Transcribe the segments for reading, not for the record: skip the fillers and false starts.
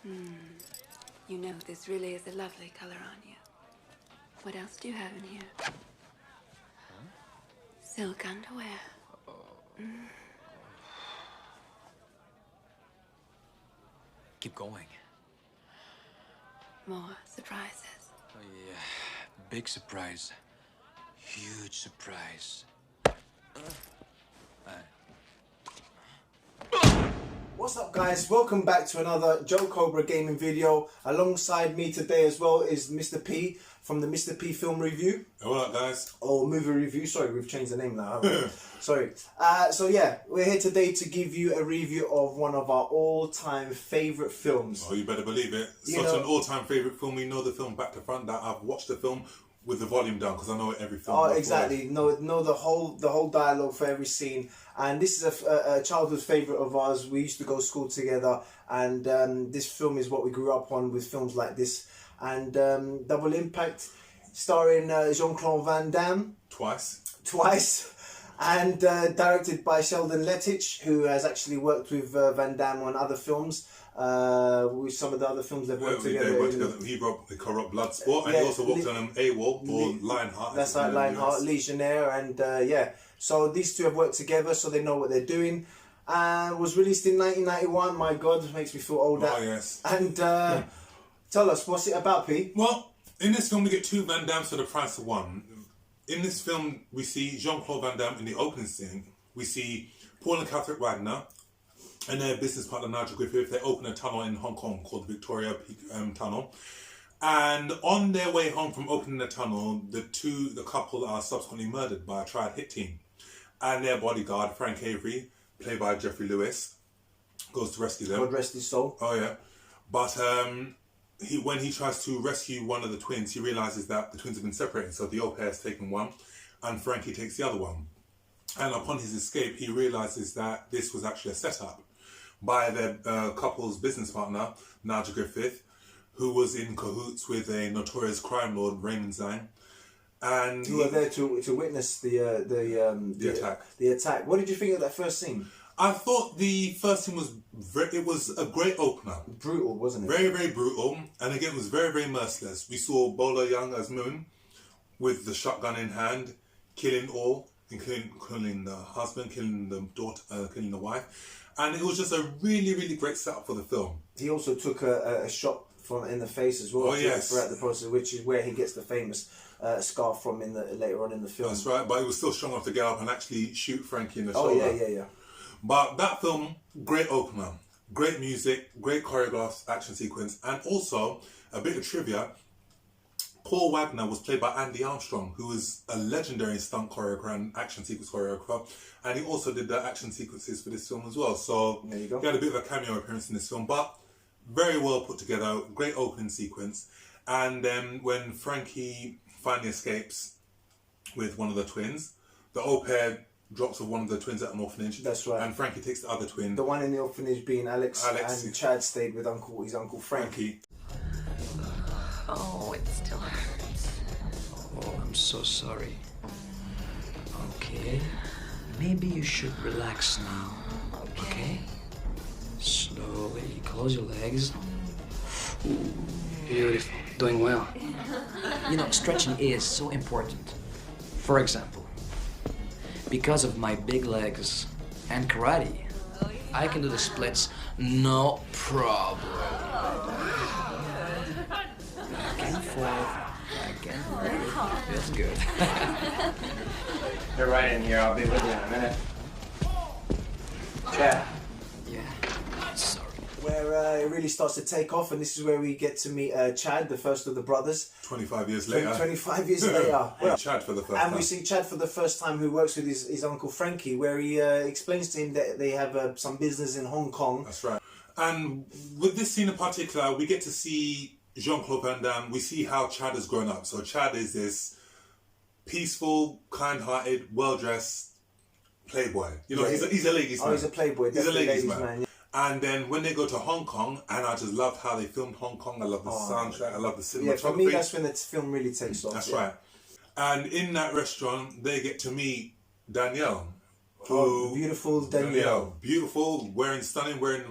You know, this really is a lovely color on you. What else do you have in here? Huh? Silk underwear. Keep going. More surprises. Oh, yeah. Big surprise. Huge surprise. What's up, guys? Welcome back to another Joe Cobra gaming video. Alongside me today as well is Mr. P from the Mr. P Film Review. What up, guys? Oh, movie review. Sorry, we've changed the name now, haven't we? Sorry. So yeah, we're here today to give you a review of one of our all-time favourite films. Oh, you better believe it. Such an all-time favourite film. We know the film back to front. That I've watched the film with the volume down because I know every film. Oh, exactly. Know the whole dialogue for every scene. And this is a childhood favourite of ours. We used to go to school together, and this film is what we grew up on with films like this. And Double Impact, starring Jean-Claude Van Damme. Twice. And directed by Sheldon Lettich, who has actually worked with Van Damme on other films. With some of the other films they've worked together. He wrote The Corrupt Bloodsport, and he also worked on AWOL or Lionheart. That's right, Lionheart, Legionnaire, and yeah. So these two have worked together, so they know what they're doing. Was released in 1991. My God, it makes me feel old. Oh yes. And tell us, what's it about, P? Well, in this film we get two Van Dammes for the price of one. In this film, we see Jean-Claude Van Damme in the opening scene. We see Paul and Catherine Wagner and their business partner Nigel Griffith. They open a tunnel in Hong Kong called the Victoria Peak Tunnel. And on their way home from opening the tunnel, the couple are subsequently murdered by a triad hit team. And their bodyguard, Frank Avery, played by Jeffrey Lewis, goes to rescue them. God rest his soul. Oh yeah. But when he tries to rescue one of the twins, he realises that the twins have been separated. So the au pair has taken one and Frankie takes the other one. And upon his escape, he realises that this was actually a setup by their couple's business partner, Nigel Griffith, who was in cahoots with a notorious crime lord, Raymond Zhang. And you were there to witness the attack. The attack. What did you think of that first scene? I thought the first scene was a great opener. Brutal, wasn't it? Very, very brutal. And again, it was very, very merciless. We saw Bolo Young as Moon with the shotgun in hand, killing all, including killing the husband, killing the daughter, killing the wife. And it was just a really, really great setup for the film. He also took a shot in the face as well. Oh, yes. Throughout the process, which is where he gets the famous scarf from later on in the film. That's right, but he was still strong enough to get up and actually shoot Frankie in the shoulder. Oh, yeah. But that film, great opener, great music, great choreographed action sequence, and also, a bit of trivia, Paul Wagner was played by Andy Armstrong, who is a legendary stunt choreographer and action sequence choreographer, and he also did the action sequences for this film as well. So there you go. He had a bit of a cameo appearance in this film, but very well put together, great opening sequence. And then when Frankie finally escapes with one of the twins, the au pair drops of one of the twins at an orphanage. That's right. And Frankie takes the other twin. The one in the orphanage being Alex and Chad stayed with his uncle Frankie. Oh, it still hurts. Oh, I'm so sorry. Okay. Maybe you should relax now. Okay? Slowly close your legs. Ooh, beautiful. Doing well. You know, stretching is so important. For example, because of my big legs and karate, I can do the splits no problem. Back and forth, back and forth. Feels good. You're right in here. I'll be with you in a minute. Chad. Yeah, sorry. Where it really starts to take off, and this is where we get to meet Chad, the first of the brothers. 25 years later. 25 years later. Well, Chad for the first time. And we see Chad for the first time, who works with his uncle Frankie, where he explains to him that they have some business in Hong Kong. That's right. And with this scene in particular, we get to see Jean-Claude Van Damme. We see how Chad has grown up. So Chad is this peaceful, kind-hearted, well-dressed playboy. You know, yeah. he's a ladies' man. Oh, he's a playboy. He's a ladies' man. Yeah. And then when they go to Hong Kong, and I just loved how they filmed Hong Kong. I love the soundtrack. I love the cinematography. Yeah, for me, that's when the film really takes off. That's right. And in that restaurant, they get to meet Danielle. Beautiful Danielle. Beautiful, wearing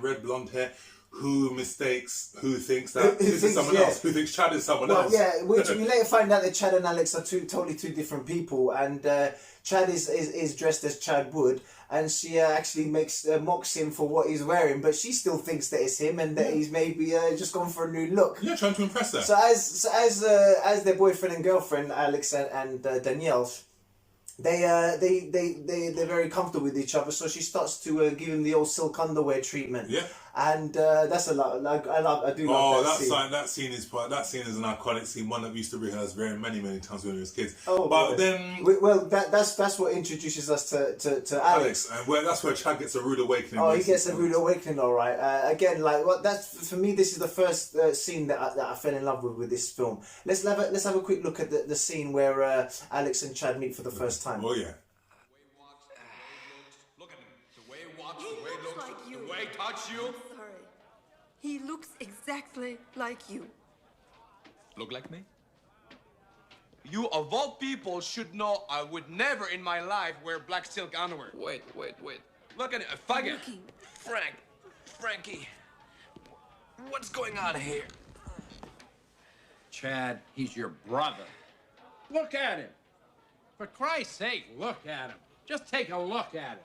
red blonde hair, who thinks that this is someone else, who thinks Chad is someone else. Yeah, which we later find out that Chad and Alex are totally two different people, and Chad is dressed as Chad Wood, and she actually mocks him for what he's wearing, but she still thinks that it's him and that he's maybe just gone for a new look. Yeah, trying to impress her. So as their boyfriend and girlfriend, Alex and Danielle, they're very comfortable with each other. So she starts to give him the old silk underwear treatment. Yeah. And that's a lot. Like I do love that scene. That scene is an iconic scene, one that we used to rehearse many times when we were kids. Oh, but then that's what introduces us to Alex. And that's where Chad gets a rude awakening. Oh, he gets a rude awakening, all right. Again, that's for me. This is the first scene that I fell in love with this film. Let's have a quick look at the scene where Alex and Chad meet for the first time. Oh yeah. Look at him. The way he walks, the way he looks, like you. the way he touches you. Sorry. He looks exactly like you. Look like me? You, of all people, should know I would never in my life wear black silk underwear. Wait. Look at it, a faggot. Looking. Frankie, what's going on here? Chad, he's your brother. Look at him. For Christ's sake, look at him. Just take a look at him.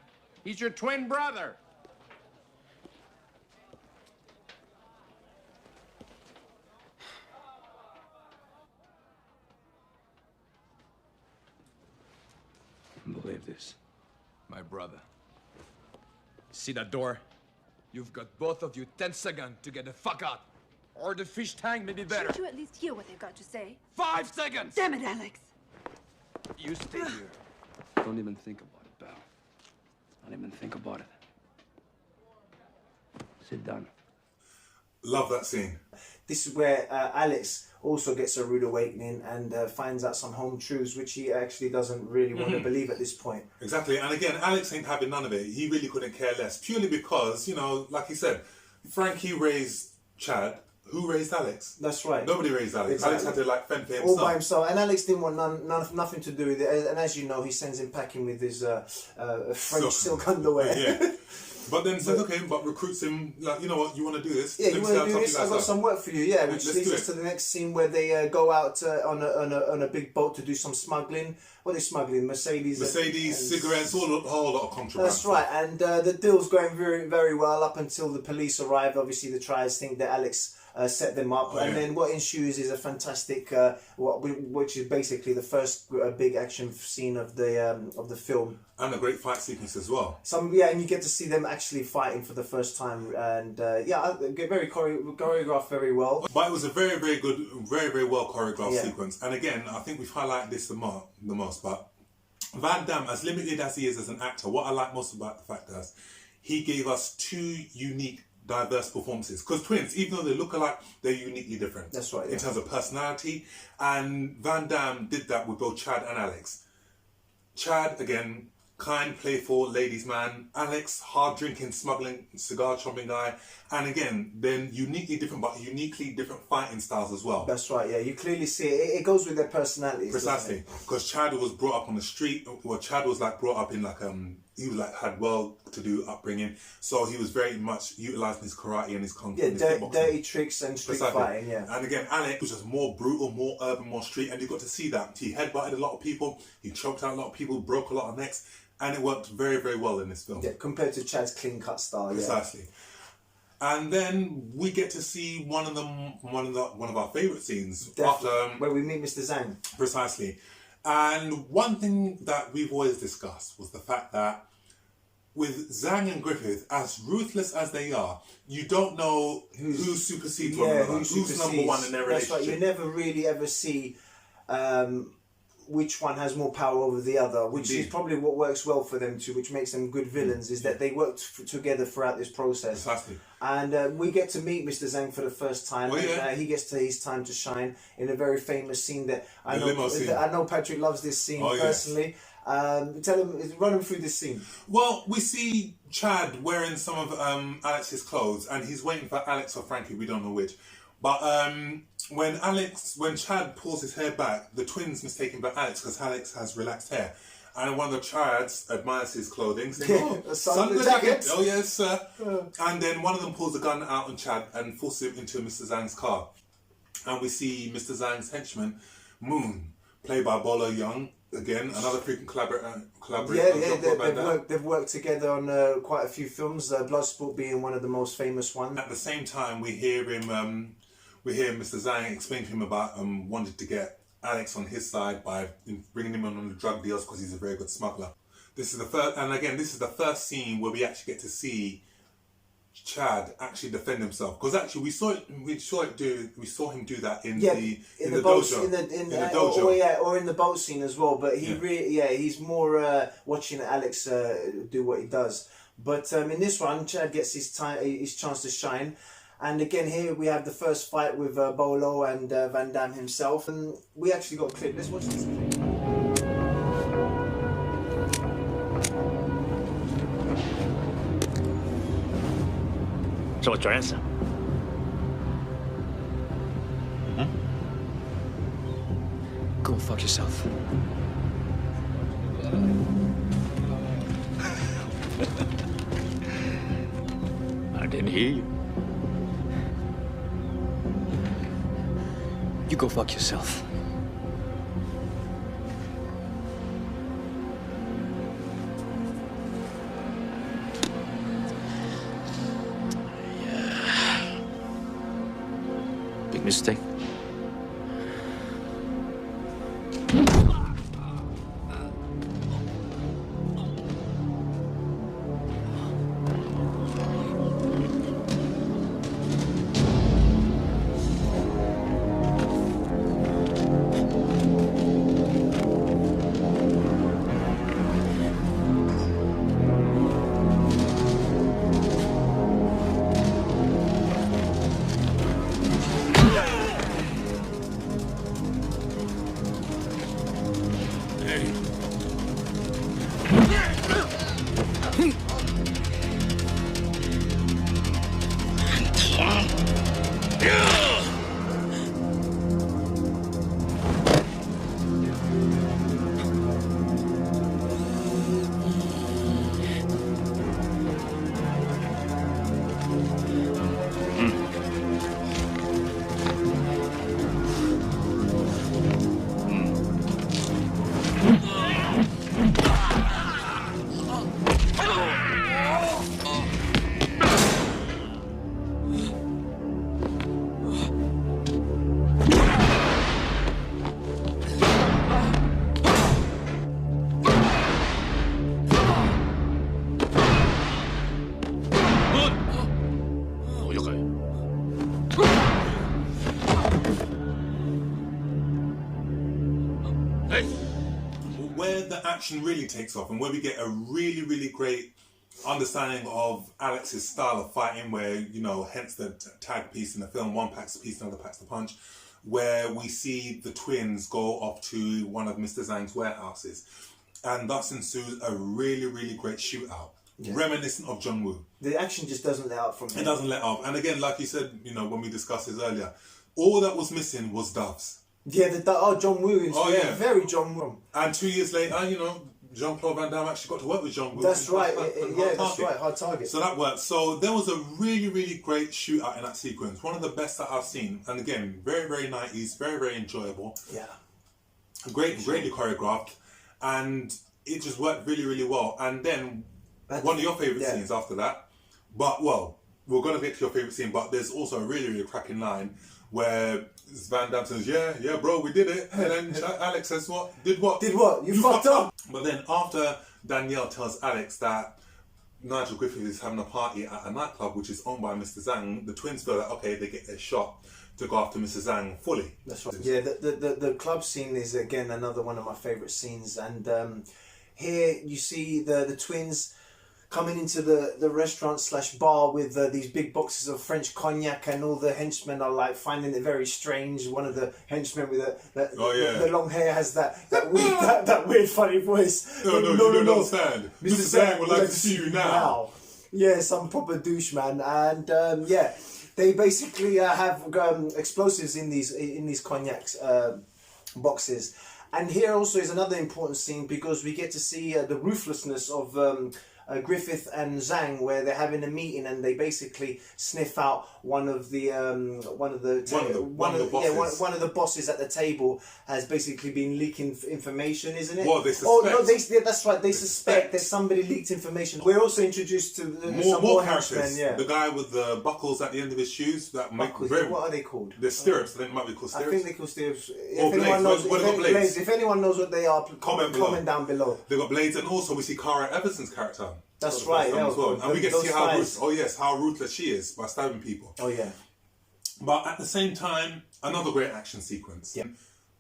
He's your twin brother. Believe this. My brother. See that door? You've got both of you 10 seconds to get the fuck out. Or the fish tank may be better. Can't you at least hear what they've got to say? 5 seconds! Damn it, Alex! You stay here. Don't even think about it, pal. Don't even think about it. Sit down. Love that scene. This is where Alex also gets a rude awakening and finds out some home truths which he actually doesn't really want to believe at this point. Exactly, and again, Alex ain't having none of it. He really couldn't care less, purely because, like he said, Frankie raised Chad. Who raised Alex? That's right. Nobody raised Alex. Exactly. Alex had to fend for himself. All by himself, and Alex didn't want nothing to do with it. And as you know, he sends him packing with his French silk underwear. Yeah. But then says, okay, but recruits him, you know what, you want to do this? Yeah, you want to do this? I've got some work for you. Yeah, which leads us to the next scene where they go out on a big boat to do some smuggling. What are they smuggling? Mercedes, cigarettes, a whole lot of contraband. That's right, and the deal's going very, very well up until the police arrive. Obviously, the triers think that Alex set them up, and then what ensues is a fantastic, which is basically the first big action scene of the film, and a great fight sequence as well. And you get to see them actually fighting for the first time, and very choreographed very well. But it was a very, very good, very, very well choreographed sequence. And again, I think we've highlighted this the most. But Van Damme, as limited as he is as an actor, what I like most about the fact is he gave us two unique, diverse performances. Because twins, even though they look alike, they're uniquely different. That's right. In terms of personality. And Van Damme did that with both Chad and Alex. Chad, again, kind, playful, ladies' man. Alex, hard-drinking, smuggling, cigar-chomping guy. And again, then uniquely different, but uniquely different fighting styles as well. That's right, yeah. You clearly see it. It goes with their personalities. Precisely. Because Chad was brought up on the street. Well, Chad was brought up in he was had well-to-do upbringing. So he was very much utilising his karate and his kung fu. Yeah, dirty tricks and street fighting, yeah. And again, Alex was just more brutal, more urban, more street. And you got to see that. He headbutted a lot of people. He choked out a lot of people, broke a lot of necks. And it worked very, very well in this film. Yeah, compared to Chad's clean-cut style. Precisely. And then we get to see one of our favourite scenes after where we meet Mr. Zhang. Precisely. And one thing that we've always discussed was the fact that with Zhang and Griffith, as ruthless as they are, you don't know who supersedes one another, who's number one in their relationship. That's right. You never really ever see which one has more power over the other, which is probably what works well for them too, which makes them good villains, is that they worked together throughout this process. Precisely. And we get to meet Mr. Zhang for the first time. He gets to his time to shine in a very famous scene that I know Patrick loves this scene personally. Run him through this scene. Well, we see Chad wearing some of Alex's clothes, and he's waiting for Alex or Frankie, we don't know which. But when Chad pulls his hair back, the twins mistake him for Alex because Alex has relaxed hair. And one of the triads admires his clothing, saying, "Oh, son of the jacket. jacket." Oh yes, sir." And then one of them pulls a gun out on Chad and forces him into Mr. Zhang's car. And we see Mr. Zhang's henchman, Moon, played by Bolo Young. Again, another freaking collaborator. They've worked together on quite a few films. Bloodsport being one of the most famous ones. At the same time, we hear Mr. Zhang explain to him about wanting to get Alex on his side by bringing him on the drug deals because he's a very good smuggler. This is the first scene where we actually get to see Chad actually defend himself, because actually we saw him do that in the dojo, in the dojo, or in the boat scene as well. But he's more watching Alex do what he does. But in this one, Chad gets his chance to shine. And again, here we have the first fight with Bolo and Van Damme himself. And we actually got a clip. Let's watch this clip. 是我转认识。Go fuck yourself. I didn't hear you. You go fuck yourself. Big mistake. Where the action really takes off and where we get a really, really great understanding of Alex's style of fighting, where, you know, hence the tag piece in the film, one packs the piece, another packs the punch, where we see the twins go off to one of Mr. Zhang's warehouses, and thus ensues a really, really great shootout, reminiscent of John Woo. The action just doesn't let up from him. It doesn't let up. And again, like you said, you know, when we discussed this earlier, all that was missing was doves. Yeah, John Woo. Very John Woo. And 2 years later, you know, Jean-Claude Van Damme actually got to work with John Woo. That's right. That's right. Hard Target. So that worked. So there was a really, really great shootout in that sequence. One of the best that I've seen. And again, very, very 90s, very, very enjoyable. Yeah. Greatly choreographed. And it just worked really, really well. And then one of your favourite scenes after that. But, well, we're going to get to your favourite scene, but there's also a really, really cracking line where Van Damme says, yeah, bro, we did it. And then Alex says, what? Did what? Did what? You fucked up. But then after Danielle tells Alex that Nigel Griffith is having a party at a nightclub which is owned by Mr. Zhang, the twins feel that, okay, they get their shot to go after Mr. Zhang fully. That's right. Yeah, the club scene is, again, another one of my favourite scenes. And here you see the twins coming into the restaurant / bar with these big boxes of French cognac, and all the henchmen are like finding it very strange. One of the henchmen with the long hair has that weird funny voice. No, you don't understand. Mr. Zhang would like to see you now. Yeah, some proper douche, man. And they basically have explosives in these cognac boxes. And here also is another important scene because we get to see the ruthlessness of Griffith and Zhang, where they're having a meeting and they basically sniff out one of the bosses at the table has basically been leaking information, isn't it? Well, they suspect. Oh no, that's right. They suspect that somebody leaked information. We're also introduced to some more characters. henchmen. Yeah, the guy with the buckles at the end of his shoes. That buckles. What are they called? The stirrups. I think it might be called stirrups. I think they're called stirrups. Or blades. Blades. If anyone knows what they are, comment down below. They got blades, and also we see Cara Everson's character. That's right. Yeah, as well. And we get to see how ruthless she is by stabbing people. Oh yeah. But at the same time, another great action sequence. Yeah.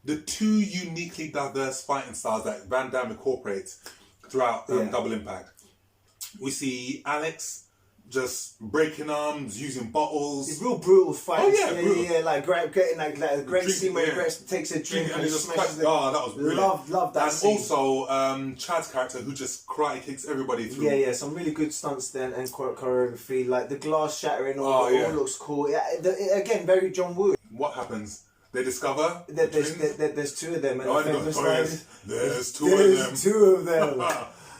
The two uniquely diverse fighting styles that Van Damme incorporates throughout Double Impact. We see Alex just breaking arms, using bottles. It's real brutal fights. Oh yeah, brutal. Like getting a great scene where Grace takes a drink and just smashes that was brilliant. Love that and scene. And also Chad's character who just karate kicks everybody through. Yeah, some really good stunts then and choreography, like the glass shattering. All looks cool. Yeah, again, very John Woo. What happens? They discover that there's two of them. And there's two of them.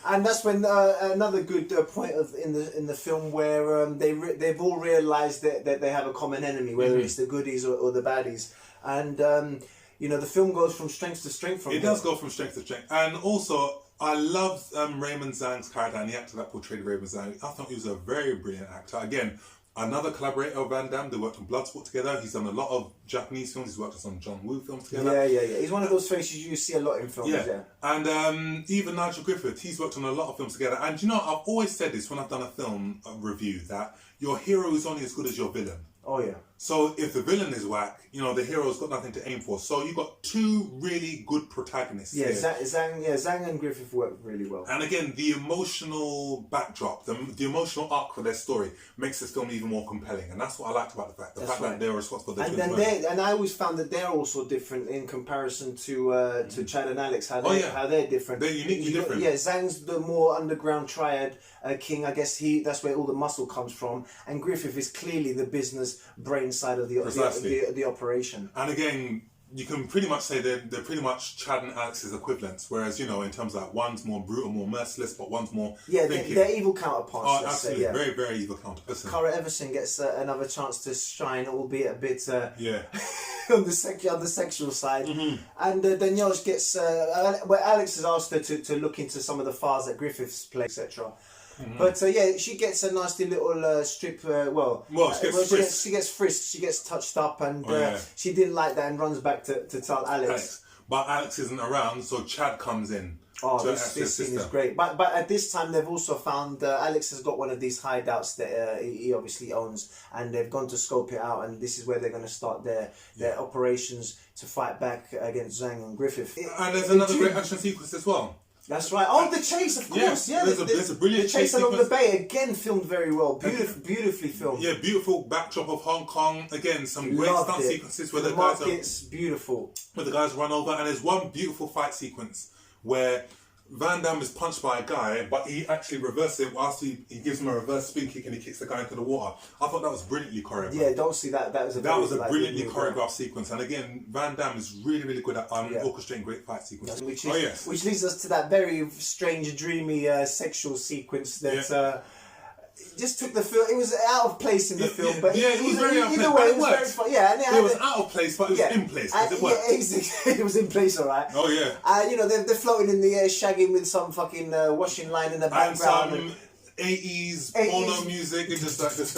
And that's when another good point in the film where they've all realised that they have a common enemy, whether it's the goodies or the baddies, and the film goes from strength to strength. It does go from strength to strength, and also I loved Raymond Zhang's character and the actor that portrayed Raymond Zhang. I thought he was a very brilliant actor. Again, another collaborator of Van Damme. They worked on Bloodsport together. He's done a lot of Japanese films. He's worked on some John Woo films together. Yeah. He's one of those faces you see a lot in films. Yeah. And even Nigel Griffith, he's worked on a lot of films together. And I've always said this when I've done a film review, that your hero is only as good as your villain. Oh yeah. So if the villain is whack, the hero's got nothing to aim for. So you've got two really good protagonists. Yeah, here. Zhang and Griffith work really well. And again, the emotional backdrop, the emotional arc for their story makes this film even more compelling. And that's what I liked about the fact that they're responsible for the and I always found that they're also different in comparison to Chad and Alex. How they're different. They're uniquely different. Yeah, Zhang's the more underground triad king. I guess that's where all the muscle comes from. And Griffith is clearly the business brain side of the operation. And again, you can pretty much say they're pretty much Chad and Alex's equivalents. Whereas, in terms of one's more brutal, more merciless, but one's more thinking. They're evil counterparts. Oh, absolutely. Very, very evil counterparts. Cara Everson gets another chance to shine, albeit a bit on the sexual side. Mm-hmm. And Danielle gets where Alex has asked her to look into some of the files that Griffiths play, etc. Mm-hmm. But she gets a nasty little strip. She gets frisked. She gets touched up, and she didn't like that and runs back to tell Alex. But Alex isn't around, so Chad comes in. Oh, this scene is great. But at this time, they've also found Alex has got one of these hideouts that he obviously owns, and they've gone to scope it out, and this is where they're going to start their operations to fight back against Zhang and Griffith. And there's another great action sequence as well. That's right. Oh, the chase, of course. Yeah, there's a brilliant chase along the bay. Again, filmed very well. Beautifully filmed. Yeah, beautiful backdrop of Hong Kong. Again, some great stunt sequences where the market's beautiful. Where the guys run over, and there's one beautiful fight sequence where Van Damme is punched by a guy, but he actually reverses it whilst he gives him a reverse spin kick and he kicks the guy into the water. I thought that was brilliantly choreographed. Yeah, don't see that. That was a brilliantly choreographed sequence. And again, Van Damme is really, really good at orchestrating great fight sequences. Which leads us to that very strange, dreamy sexual sequence that... just took the film. It was out of place in the film, but it was very out of place. Either way, it was very fun. Yeah, and it was out of place, but it was in place because it worked. Yeah, it was in place, all right. Oh yeah. They're floating in the air, shagging with some fucking washing line in the background, and some 80s porno music, and just like this.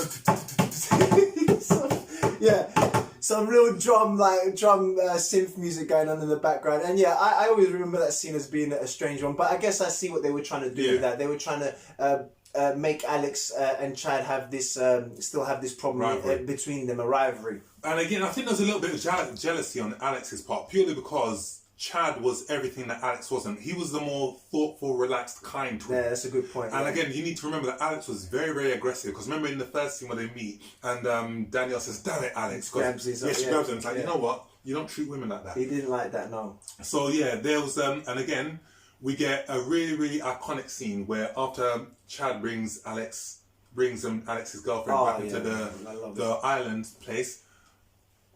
Some real drum synth music going on in the background, and I always remember that scene as being a strange one. But I guess I see what they were trying to do with that. They were trying to. Make Alex and Chad have this still have this problem between them, a rivalry. And again, I think there's a little bit of jealousy on Alex's part, purely because Chad was everything that Alex wasn't. He was the more thoughtful, relaxed, kind twin. Yeah, that's a good point. And again, you need to remember that Alex was very, very aggressive. Because remember in the first scene where they meet, and Danielle says, "Damn it, Alex!" She grabs him. It's like, you know what? You don't treat women like that. He didn't like that, no. So there was, and again, we get a really, really iconic scene where after Chad brings Alex's girlfriend back into the island place,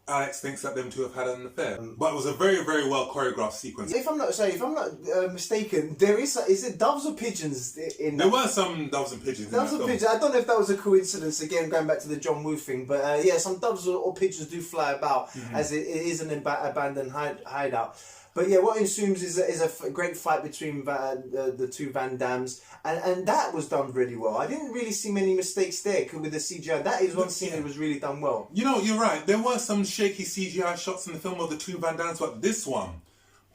Alex thinks that them two have had an affair. But it was a very, very well choreographed sequence. If I'm not mistaken, there is it doves or pigeons in? There were some doves and pigeons. Doves in or that pigeons. I don't know if that was a coincidence. Again, going back to the John Woo thing, but yeah, some doves or pigeons do fly about as it is an abandoned hideout. But yeah, what ensues is a great fight between the two Van Dammes, and that was done really well. I didn't really see many mistakes there with the CGI. That is one scene that was really done well. You know, you're right. There were some shaky CGI shots in the film of the two Van Dammes, but this one,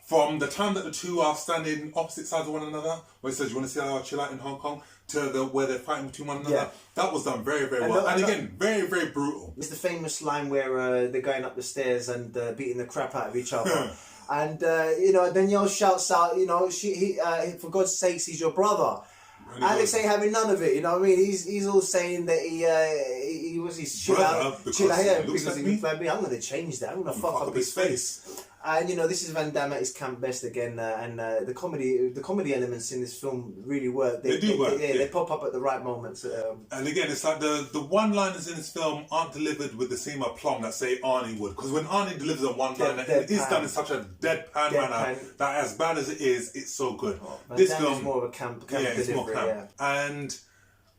from the time that the two are standing opposite sides of one another, where it says, "You want to see how I chill out in Hong Kong?" to where they're fighting between one another, that was done very, very well. And again, very, very brutal. It's the famous line where they're going up the stairs and beating the crap out of each other. And Danielle shouts out, he for God's sakes, he's your brother. Alex ain't having none of it, you know what I mean? He's all saying that he's chill out, because he looks like me. I'm gonna change that. I'm gonna fuck up his face. And this is Van Damme at his camp best again, and the comedy elements in this film really work. They do work. They pop up at the right moments. And again, it's like the one-liners in this film aren't delivered with the same aplomb that say Arnie would, because when Arnie delivers a one-liner, it is done in such a deadpan manner that, as bad as it is, it's so good. This film is more of a camp it's delivery, more camp. And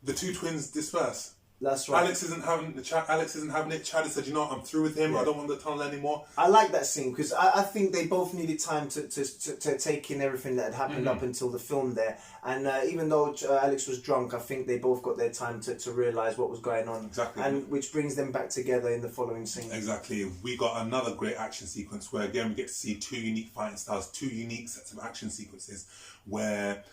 the two twins disperse. That's right. Alex isn't having it. Chad has said, I'm through with him. I don't want the tunnel anymore. I like that scene because I think they both needed time to take in everything that had happened up until the film there. And even though Alex was drunk, I think they both got their time to realise what was going on. Exactly. And which brings them back together in the following scene. Exactly. We got another great action sequence where, again, we get to see two unique fighting styles, two unique sets of action sequences where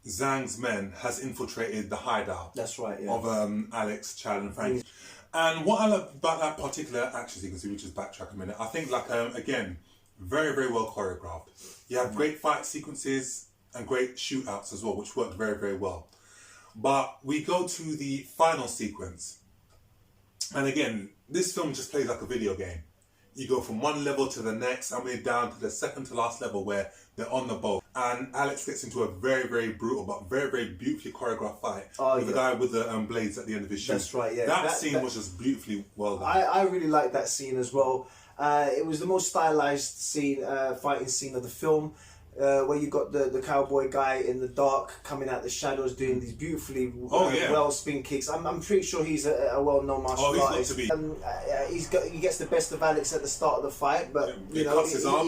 Zhang's men has infiltrated the hideout. That's right, yeah. Of Alex, Chad, and Frank. And what I love about that particular action sequence, we just backtrack a minute, I think, again, very, very well choreographed. You have great fight sequences and great shootouts as well, which worked very, very well. But we go to the final sequence. And again, this film just plays like a video game. You go from one level to the next, and we're down to the second to last level where they're on the boat. And Alex gets into a very, very brutal but very, very beautifully choreographed fight with the guy with the blades at the end of his shoe. That's right, yeah. That scene was just beautifully well done. I really like that scene as well. It was the most stylized scene, fighting scene of the film. Where you got the cowboy guy in the dark coming out the shadows doing these beautifully well spin kicks. I'm pretty sure he's a well-known martial artist. He's got to be. He gets the best of Alex at the start of the fight, but cuts his arm.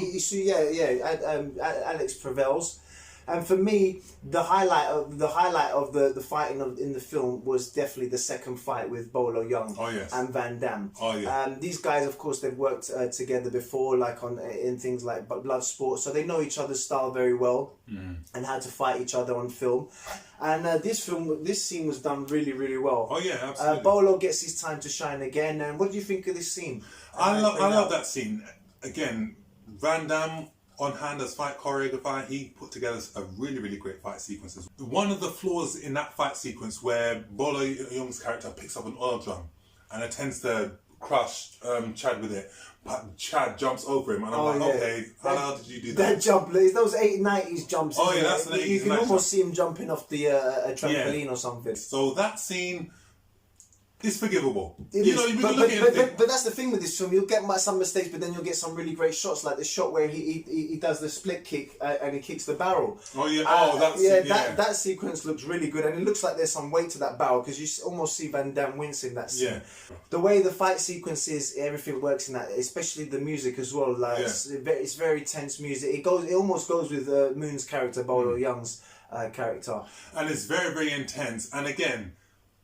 Alex prevails. And for me, the highlight of the fighting in the film was definitely the second fight with Bolo Young and Van Damme. These guys, of course, they've worked together before, like in things like Bloodsport, so they know each other's style very well and how to fight each other on film. And this scene was done really, really well. Oh yeah, absolutely. Bolo gets his time to shine again. And what do you think of this scene? I love that scene. Again, Van Damme, on hand as fight choreographer, he put together a really, really great fight sequences. One of the flaws in that fight sequence where Bolo Young's character picks up an oil drum and attempts to crush Chad with it, but Chad jumps over him, and I'm okay, how did you do that? That jump, those 90s jumps. Oh yeah, that's an 80s. You can almost see him jumping off the a trampoline or something. So that scene is forgivable. But that's the thing with this film. You'll get some mistakes, but then you'll get some really great shots, like the shot where he does the split kick and he kicks the barrel. Oh yeah, that sequence looks really good, and it looks like there's some weight to that barrel because you almost see Van Damme wincing that scene. Yeah. The way the fight sequence is, everything works in that, especially the music as well. Like it's very tense music. It almost goes with Moon's character, Bolo Young's character, and it's very, very intense. And again,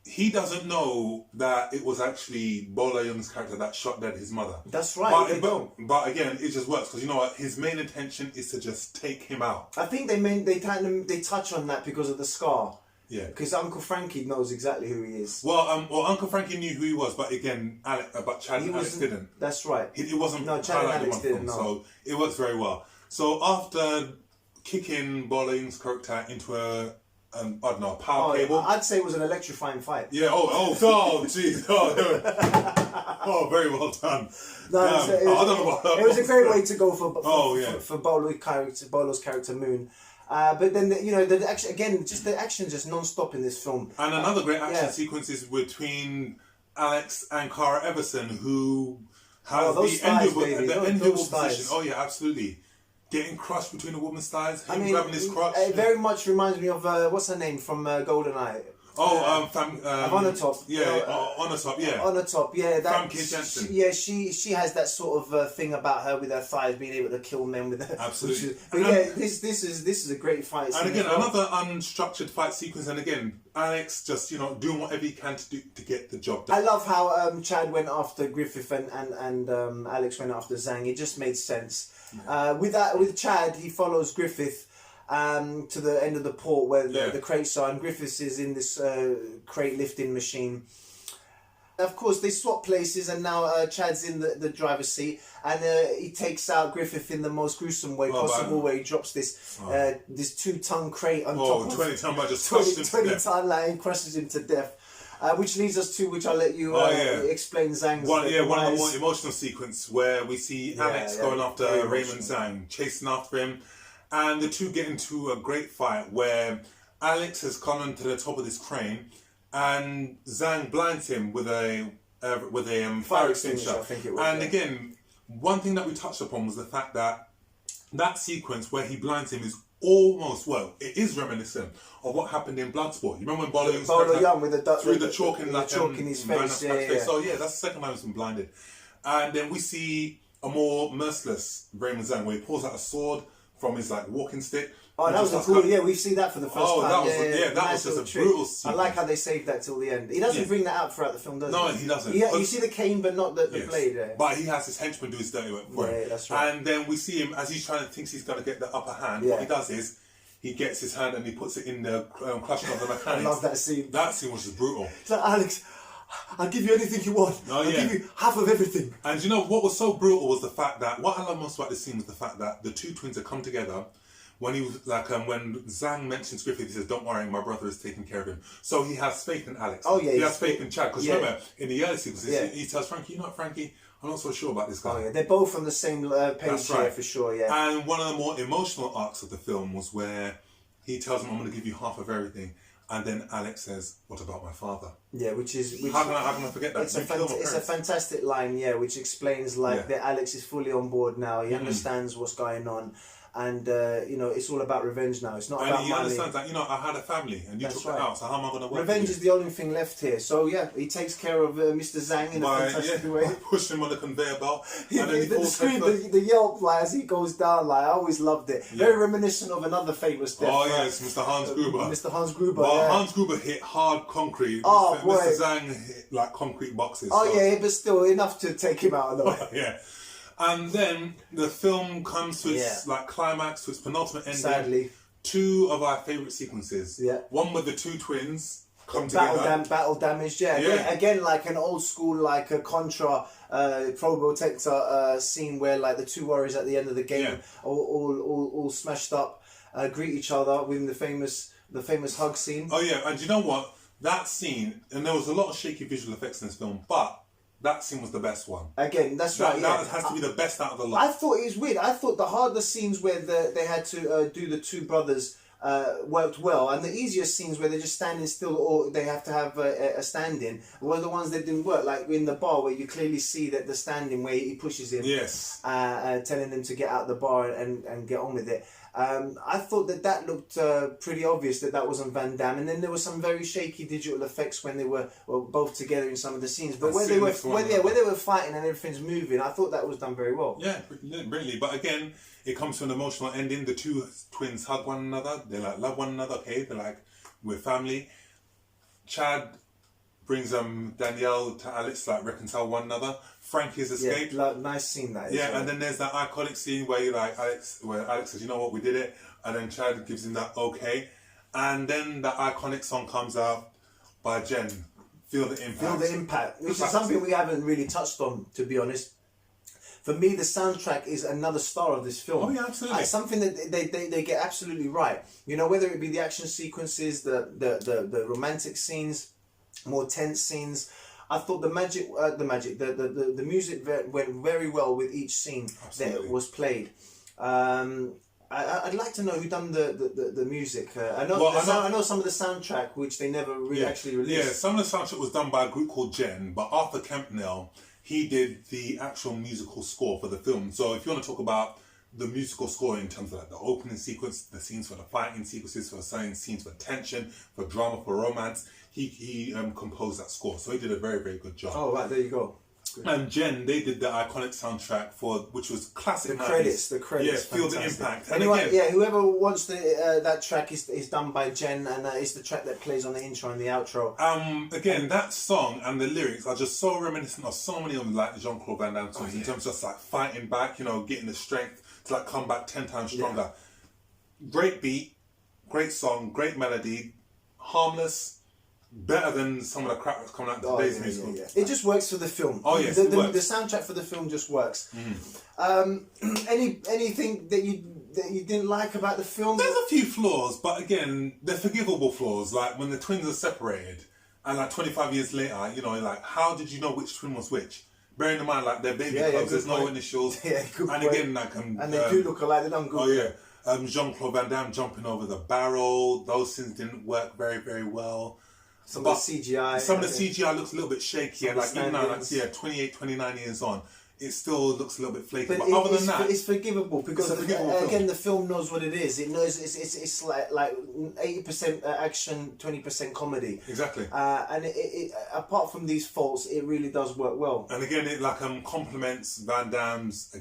he doesn't know that it was actually Bolo Young's character that shot dead his mother. That's right. But again, it just works because you know what? His main intention is to just take him out. I think they touch on that because of the scar. Yeah. Because Uncle Frankie knows exactly who he is. Well, Uncle Frankie knew who he was, but again, Chad and Alex didn't. That's right. It wasn't. No, Chad and Alex didn't. So it works very well. So after kicking Bolo Young's character into a power cable. I'd say it was an electrifying fight. Yeah. Jeez. Very well done. It was a great way to go for Bolo's character Moon. But then the action just non-stop in this film. And another great action sequence is between Alex and Cara Everson, who Has those the thighs, enviable, baby. the Those enviable thighs. position. Oh yeah, absolutely. Getting crushed between a woman's thighs, him I mean, grabbing his crotch. it very much reminds me of what's her name from GoldenEye. Onatop. Yeah, Onatop. Yeah. Onatop. Yeah, that. Famke Janssen. She has that sort of thing about her with her thighs being able to kill men with her. Absolutely. But yeah, this is a great fight scene. And again, another unstructured fight sequence, and again, Alex just doing whatever he can to do to get the job done. I love how Chad went after Griffith and Alex went after Zhang. It just made sense. With Chad, he follows Griffith to the end of the port where the crates are, and Griffiths is in this crate lifting machine. Of course, they swap places, and now Chad's in the driver's seat, and he takes out Griffith in the most gruesome way possible, where he drops this 2-ton crate on top of 20-ton, but just 20-ton line, crushes him to death. Which leads us to, which I'll let you explain Zhang's. One of the more emotional sequence where we see Alex going after Raymond Zhang, chasing after him, and the two get into a great fight where Alex has come onto the top of this crane, and Zhang blinds him with a fire extinguisher. I think it was, and again, one thing that we touched upon was the fact that sequence where he blinds him is almost, it is reminiscent of what happened in Bloodsport. You remember when Bolo Young with the chalk in his face? Yeah. So yeah, that's the second time he's been blinded. And then we see a more merciless Raymond Zhang where he pulls out a sword from his walking stick. Oh, that was a cool. Yeah, we see that for the first time. That was just a brutal sequence. I like how they saved that till the end. He doesn't bring that out throughout the film, does he? No, he doesn't. You see the cane, but not the blade. Yeah. But he has his henchman do his dirty work for him. Yeah, that's right. And then we see him as he's thinks he's going to get the upper hand. What he does is he gets his hand and he puts it in the clutching of the mechanics. I love that scene. That scene was just brutal. It's like, Alex, I'll give you anything you want. I'll give you half of everything. And you know what was so brutal was the fact that what I love most about this scene was the fact that the two twins had come together. When he was when Zhang mentions Griffith, he says, "Don't worry, my brother is taking care of him." So he has faith in Alex. Oh yeah, he has faith in Chad. Because remember, in the early sequences, he tells Frankie, "You know what, Frankie? I'm not so sure about this guy." Oh yeah, they're both on the same page here for sure. Yeah. And one of the more emotional arcs of the film was where he tells him, "I'm going to give you half of everything." And then Alex says, "What about my father?" Yeah, which how can I forget that? It's a fantastic line, which explains that Alex is fully on board now. He understands what's going on. And, it's all about revenge now. It's not about money. And he understands that, I had a family and you took it out, so how am I going to work Revenge is the only thing left here. So, he takes care of Mr. Zhang in a fantastic way. Push him on the conveyor belt. The scream, the yelp, as he goes down, I always loved it. Yeah. Very reminiscent of another famous death. Oh, yes, Mr. Hans Gruber. Mr. Hans Gruber, Hans Gruber hit hard concrete. Oh, boy. Mr. Zhang hit, concrete boxes. Oh, yeah, but still enough to take him out of the way. Yeah. And then the film comes to its climax, to its penultimate ending. Sadly. Two of our favourite sequences. Yeah. One with the two twins come together. Battle damaged, Again, like an old school, a Contra Probotector scene where the two warriors at the end of the game all smashed up, greet each other with the famous hug scene. Oh yeah, and you know what? That scene, and there was a lot of shaky visual effects in this film, but that scene was the best one. Again, that's right. That has to be the best out of the lot. I thought it was weird. I thought the harder scenes where they had to do the two brothers worked well, and the easier scenes where they're just standing still or they have to have a stand-in were the ones that didn't work. Like in the bar where you clearly see that the stand-in where he pushes him, telling them to get out the bar and get on with it. I thought that looked pretty obvious that wasn't Van Damme, and then there were some very shaky digital effects when they were both together in some of the scenes. But where they were fighting and everything's moving, I thought that was done very well. Yeah, brilliantly. But again, it comes to an emotional ending. The two twins hug one another. They love one another. Okay, they're we're family. Chad brings Danielle to Alex reconcile one another. Frankie has escaped. Nice scene that is. Yeah, and then there's that iconic scene where Alex says, "You know what, we did it," and then Chad gives him that okay, and then that iconic song comes out by Jen, "Feel the Impact." Feel the Impact, which is something we haven't really touched on, to be honest. For me, the soundtrack is another star of this film. Oh yeah, absolutely. Something that they get absolutely right. Whether it be the action sequences, the romantic scenes, more tense scenes. I thought the music went very well with each scene that was played. I'd like to know who done the music. I know some of the soundtrack, which they never really actually released. Yeah, some of the soundtrack was done by a group called Jen, but Arthur Kempnell, he did the actual musical score for the film. So if you want to talk about the musical score in terms of like the opening sequence, the scenes for the fighting sequences, for scenes for tension, for drama, for romance, he composed that score. So he did a very, very good job. Oh, right, there you go. And Jen, they did the iconic soundtrack which was classic. The credits. Yeah, Feel the Impact. And Anyone, again, yeah, whoever wants that track is done by Jen, and it's the track that plays on the intro and the outro. Again, that song and the lyrics are just so reminiscent of so many of like the Jean-Claude Van Damme songs in terms of just like fighting back, getting the strength to like come back 10 times stronger. Yeah. Great beat, great song, great melody, harmless. Better than some of the crap that's coming out in today's music. Yeah. It just works for the film. Oh yes, the soundtrack for the film just works. Anything that you didn't like about the film? There's a few flaws, but again, they're forgivable flaws. Like when the twins are separated, and like 25 years later, like how did you know which twin was which? Bearing in mind, like their baby clothes, there's no initials. Yeah, good and point. again, like and they do look alike. They don't go. Oh yeah, Jean-Claude Van Damme jumping over the barrel. Those things didn't work very, very well. Some of the CGI. Some of the CGI looks a little bit shaky, and like even now, 28, 29 years on, it still looks a little bit flaky. But other than that, it's forgivable because again, the film knows what it is. It knows it's like 80% action, 20% comedy. Exactly. And it apart from these faults, it really does work well. And again, it like complements Van Damme's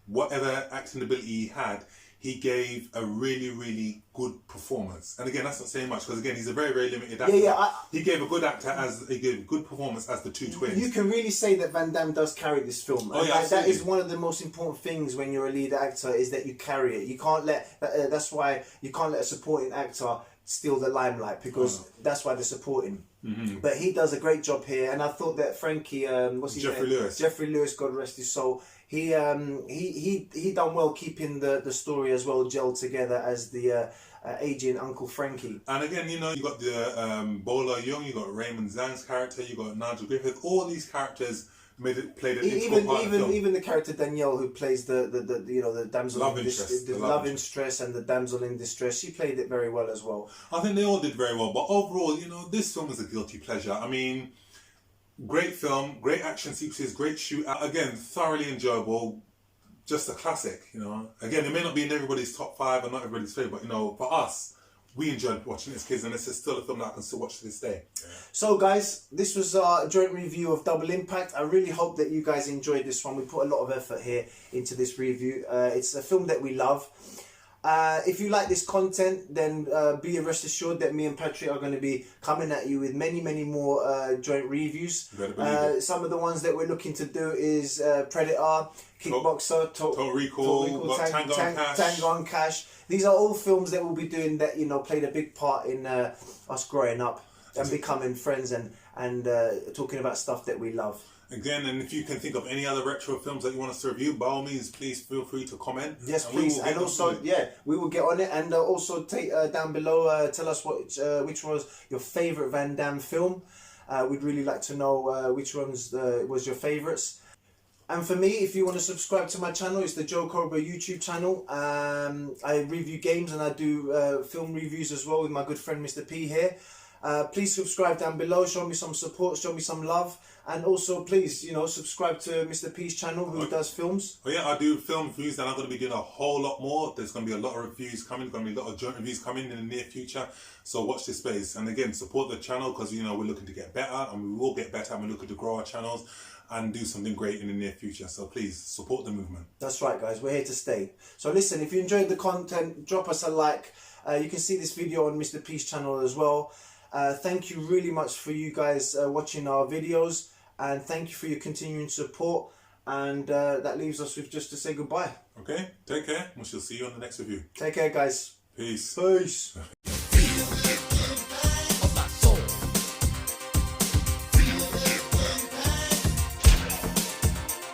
whatever acting ability he had. He gave a really, really good performance. And again, that's not saying much because again, he's a very, very limited actor. He gave a good performance as the two twins. You can really say that Van Damme does carry this film. Oh, yeah, that is one of the most important things when you're a lead actor is that you carry it. You can't let. That's why you can't let a supporting actor steal the limelight because that's why they're supporting. Mm-hmm. But he does a great job here, and I thought that Frankie, Jeffrey Lewis. Jeffrey Lewis, God rest his soul. He done well keeping the story as well gelled together as the aging Uncle Frankie. And again, you got the Bolo Young, you got Raymond Zhang's character, you got Nigel Griffith. All these characters played an integral part of the film. Even the character Danielle, who plays the damsel love interest, the love interest and the damsel in distress, she played it very well as well. I think they all did very well, but overall, this film is a guilty pleasure. I mean, great film, great action sequences, great shootout. Again, thoroughly enjoyable. Just a classic, Again, it may not be in everybody's top 5 and not everybody's favourite, but for us, we enjoyed watching it as kids, and this is still a film that I can still watch to this day. Yeah. So, guys, this was our joint review of Double Impact. I really hope that you guys enjoyed this one. We put a lot of effort here into this review. It's a film that we love. If you like this content, then be rest assured that me and Patrick are going to be coming at you with many, many more joint reviews. Some of the ones that we're looking to do is Predator, Kickboxer, Total Recall, Tango and Cash. These are all films that we'll be doing that played a big part in us growing up and becoming friends and talking about stuff that we love. Again, and if you can think of any other retro films that you want us to review, by all means, please feel free to comment. Yes, please. And also, we will get on it. And also take down below, tell us which was your favourite Van Damme film. We'd really like to know which ones was your favourites. And for me, if you want to subscribe to my channel, it's the Joe Cobra YouTube channel. I review games and I do film reviews as well with my good friend Mr. P here. Please subscribe down below, show me some support, show me some love. And also, please, subscribe to Mr. P's channel, who does films. Oh yeah, I do film reviews, and I'm going to be doing a whole lot more. There's going to be a lot of reviews coming. There's going to be a lot of joint reviews coming in the near future. So watch this space. And again, support the channel because, we're looking to get better, and we will get better, and we're looking to grow our channels and do something great in the near future. So please, support the movement. That's right, guys. We're here to stay. So listen, if you enjoyed the content, drop us a like. You can see this video on Mr. P's channel as well. Thank you really much for you guys watching our videos. And thank you for your continuing support. And that leaves us with just to say goodbye. Okay, take care. We shall see you on the next review. Take care, guys. Peace. Peace.